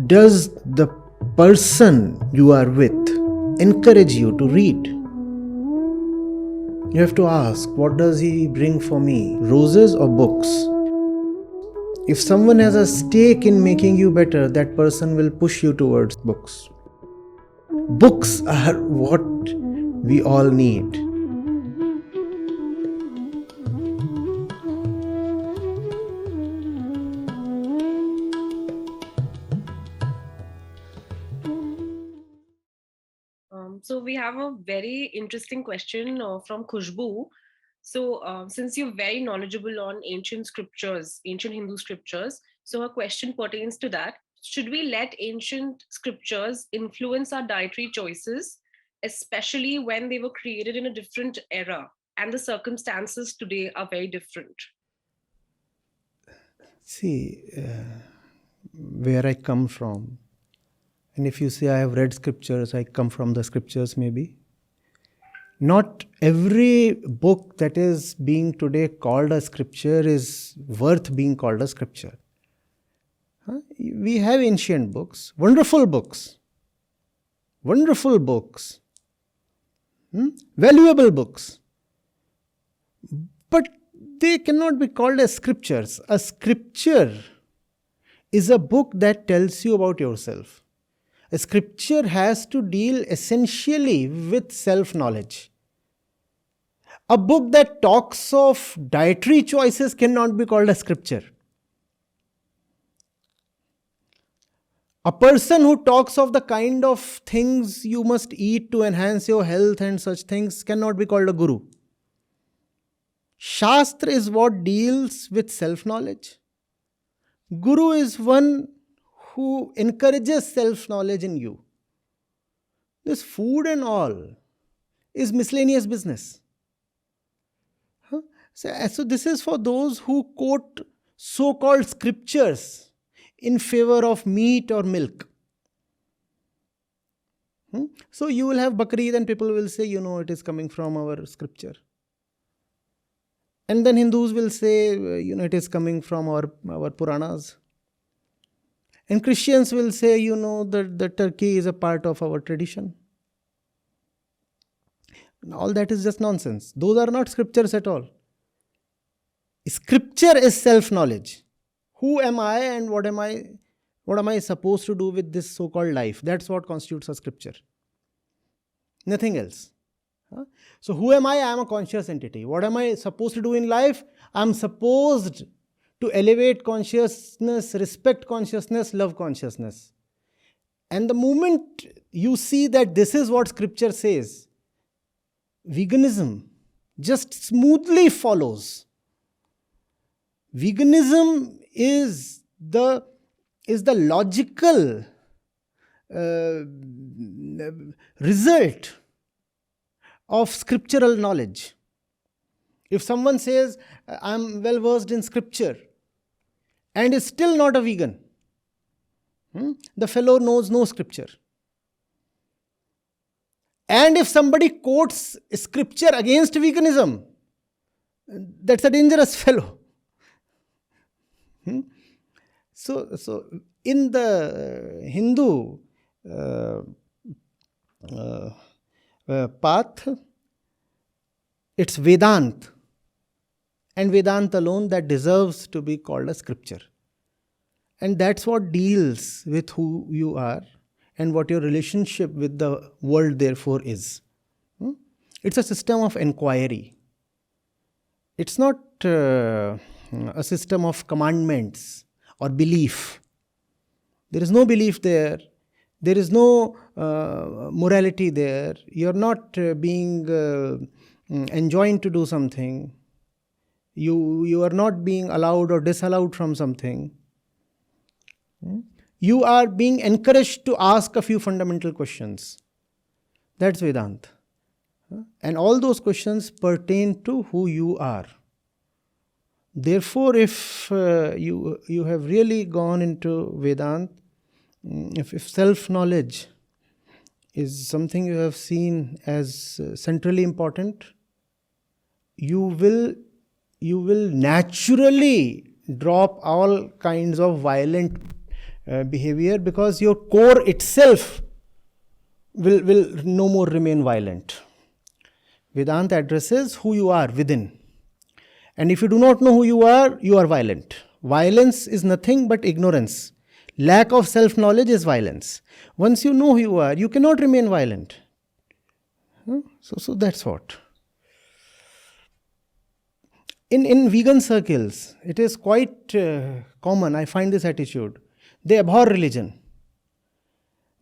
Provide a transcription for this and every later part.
does the person you are with encourage you to read? You have to ask, what does he bring for me? Roses or books? If someone has a stake in making you better, that person will push you towards books. Books are what we all need. So we have a very interesting question from Khushbu. So since you're very knowledgeable on ancient scriptures, ancient Hindu scriptures, so her question pertains to that. Should we let ancient scriptures influence our dietary choices, especially when they were created in a different era and the circumstances today are very different? See, where I come from. And if you say I have read scriptures, I come from the scriptures maybe. Not every book that is being today called a scripture is worth being called a scripture. We have ancient books, wonderful books, valuable books. But they cannot be called as scriptures. A scripture is a book that tells you about yourself. A scripture has to deal essentially with self-knowledge. A book that talks of dietary choices cannot be called a scripture. A person who talks of the kind of things you must eat to enhance your health and such things cannot be called a guru. Shastra is what deals with self-knowledge. Guru is one who encourages self-knowledge in you. This food and all is miscellaneous business. So this is for those who quote so-called scriptures in favor of meat or milk. So you will have Bakrid and people will say, it is coming from our scripture. And then Hindus will say, it is coming from our Puranas. And Christians will say, that the turkey is a part of our tradition. And all that is just nonsense. Those are not scriptures at all. Scripture is self-knowledge. Who am I and what am I supposed to do with this so-called life? That's what constitutes a scripture. Nothing else. So who am I? I am a conscious entity. What am I supposed to do in life? I am supposed to elevate consciousness, respect consciousness, love consciousness. And the moment you see that this is what scripture says, veganism just smoothly follows. Veganism is the logical result of scriptural knowledge. If someone says, I'm well versed in scripture and is still not a vegan, the fellow knows no scripture. And if somebody quotes scripture against veganism, that's a dangerous fellow. So in the Hindu path, it's Vedanta. And Vedanta alone that deserves to be called a scripture. And that's what deals with who you are and what your relationship with the world therefore is. It's a system of inquiry. It's not a system of commandments or belief. There is no belief there. There is no morality there. You're not being enjoined to do something. You are not being allowed or disallowed from something. You are being encouraged to ask a few fundamental questions. That's Vedanta. And all those questions pertain to who you are. Therefore, if you have really gone into Vedanta, if self-knowledge is something you have seen as centrally important, you will naturally drop all kinds of violent behavior, because your core itself will no more remain violent. Vedanta addresses who you are within. And if you do not know who you are violent. Violence is nothing but ignorance. Lack of self-knowledge is violence. Once you know who you are, you cannot remain violent. So that's what. In vegan circles, it is quite common, I find this attitude. They abhor religion.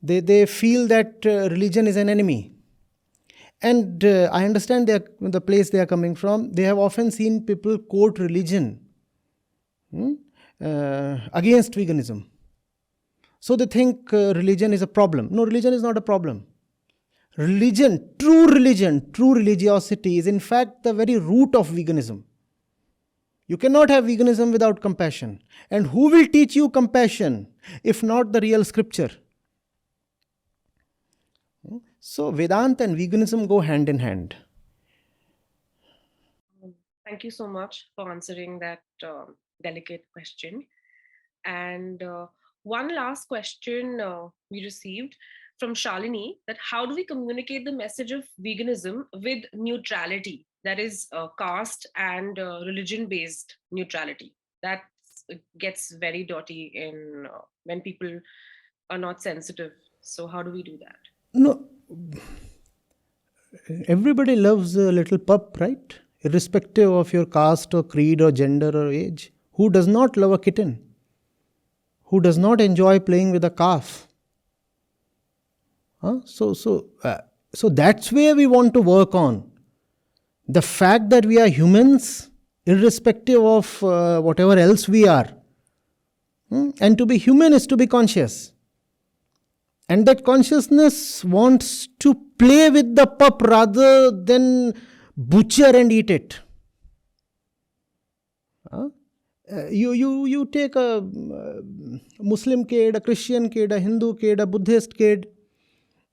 They feel that religion is an enemy. And I understand the place they are coming from. They have often seen people quote religion against veganism. So they think religion is a problem. No, religion is not a problem. Religion, true religiosity is in fact the very root of veganism. You cannot have veganism without compassion. And who will teach you compassion if not the real scripture? So Vedanta and veganism go hand in hand. Thank you so much for answering that delicate question. And one last question we received from Shalini, that how do we communicate the message of veganism with neutrality, that is caste and religion based neutrality? That gets very dirty in when people are not sensitive. So how do we do that? No, everybody loves a little pup, right? Irrespective of your caste or creed or gender or age. Who does not love a kitten? Who does not enjoy playing with a calf? So that's where we want to work on. The fact that we are humans, irrespective of whatever else we are. And to be human is to be conscious. And that consciousness wants to play with the pup rather than butcher and eat it. You take a Muslim kid, a Christian kid, a Hindu kid, a Buddhist kid,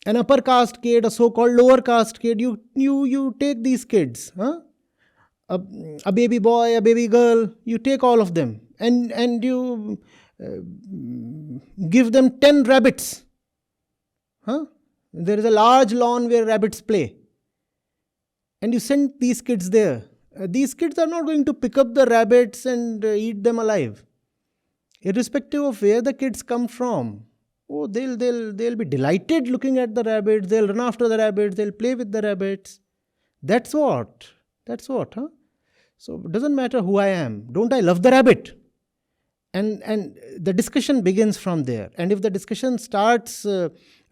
an upper caste kid, a so-called lower caste kid. You take these kids, a baby boy, a baby girl. You take all of them and you give them 10 rabbits. There is a large lawn where rabbits play. And you send these kids there. These kids are not going to pick up the rabbits and eat them alive. Irrespective of where the kids come from. Oh, they'll be delighted looking at the rabbits. They'll run after the rabbits. They'll play with the rabbits. That's what. So it doesn't matter who I am. Don't I love the rabbit? And the discussion begins from there. And if the discussion starts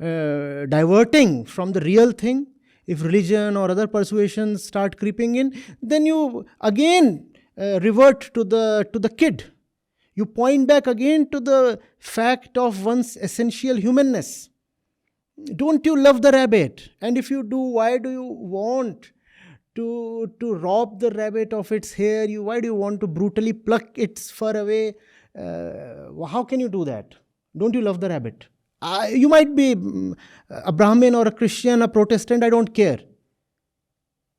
diverting from the real thing, if religion or other persuasions start creeping in, then you again revert to the kid. You point back again to the fact of one's essential humanness. Don't you love the rabbit? And if you do, why do you want to rob the rabbit of its hair? Why do you want to brutally pluck its fur away? How can you do that? Don't you love the rabbit? You might be a Brahmin or a Christian, a Protestant, I don't care.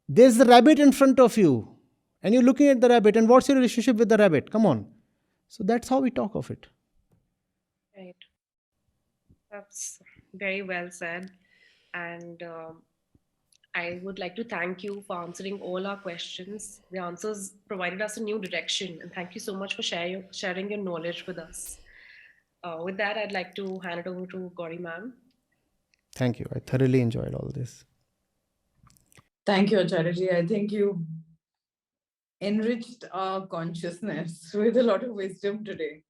There's the rabbit in front of you, and you're looking at the rabbit, and what's your relationship with the rabbit? Come on. So that's how we talk of it. Right. That's very well said. And I would like to thank you for answering all our questions. The answers provided us a new direction, and thank you so much for sharing your knowledge with us. With that, I'd like to hand it over to Gauri ma'am. Thank you. I thoroughly enjoyed all this. Thank you, Acharya ji. I think you enriched our consciousness with a lot of wisdom today.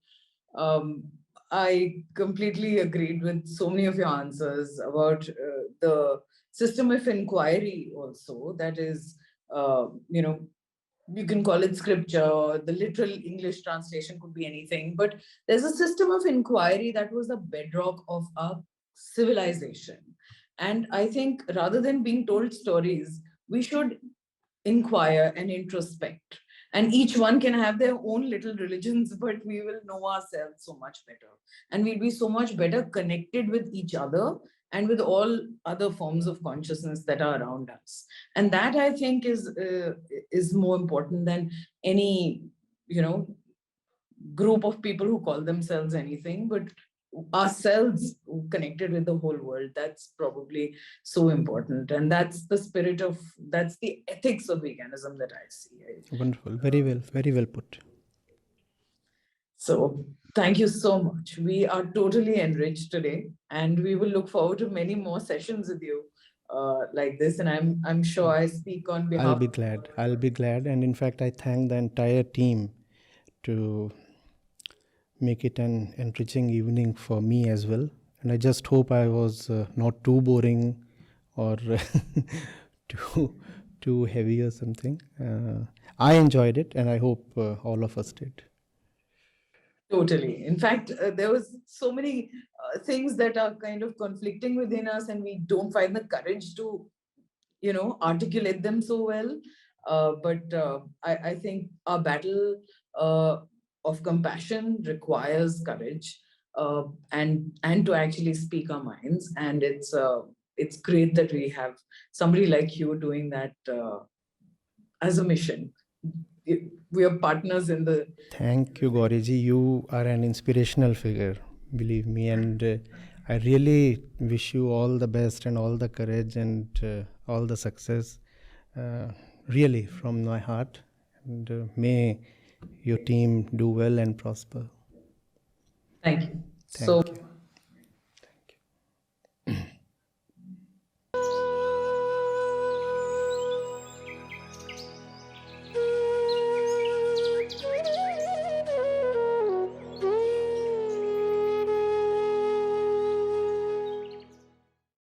I completely agreed with so many of your answers about the system of inquiry also. That is, you can call it scripture, the literal English translation could be anything, but there's a system of inquiry that was the bedrock of our civilization. And I think rather than being told stories, we should inquire and introspect. And each one can have their own little religions, but we will know ourselves so much better. And we'll be so much better connected with each other and with all other forms of consciousness that are around us. And that, I think, is more important than any, group of people who call themselves anything. But ourselves connected with the whole world. That's probably so important, and that's the spirit of, that's the ethics of veganism that I see. Wonderful. Very well put. So thank you so much. We are totally enriched today, and we will look forward to many more sessions with you like this. And I'm sure I speak on behalf. I'll be glad. And in fact, I thank the entire team to make it an enriching evening for me as well. And I just hope I was not too boring or too heavy or something. I enjoyed it, and I hope all of us did. Totally. In fact, there was so many things that are kind of conflicting within us, and we don't find the courage to, articulate them so well. But I think our battle of compassion requires courage, and to actually speak our minds. And it's great that we have somebody like you doing that as a mission. We are partners in the. Thank you, Gauriji. You are an inspirational figure, believe me. And I really wish you all the best and all the courage and all the success, really, from my heart. And may your team do well and prosper. Thank you. Thank you.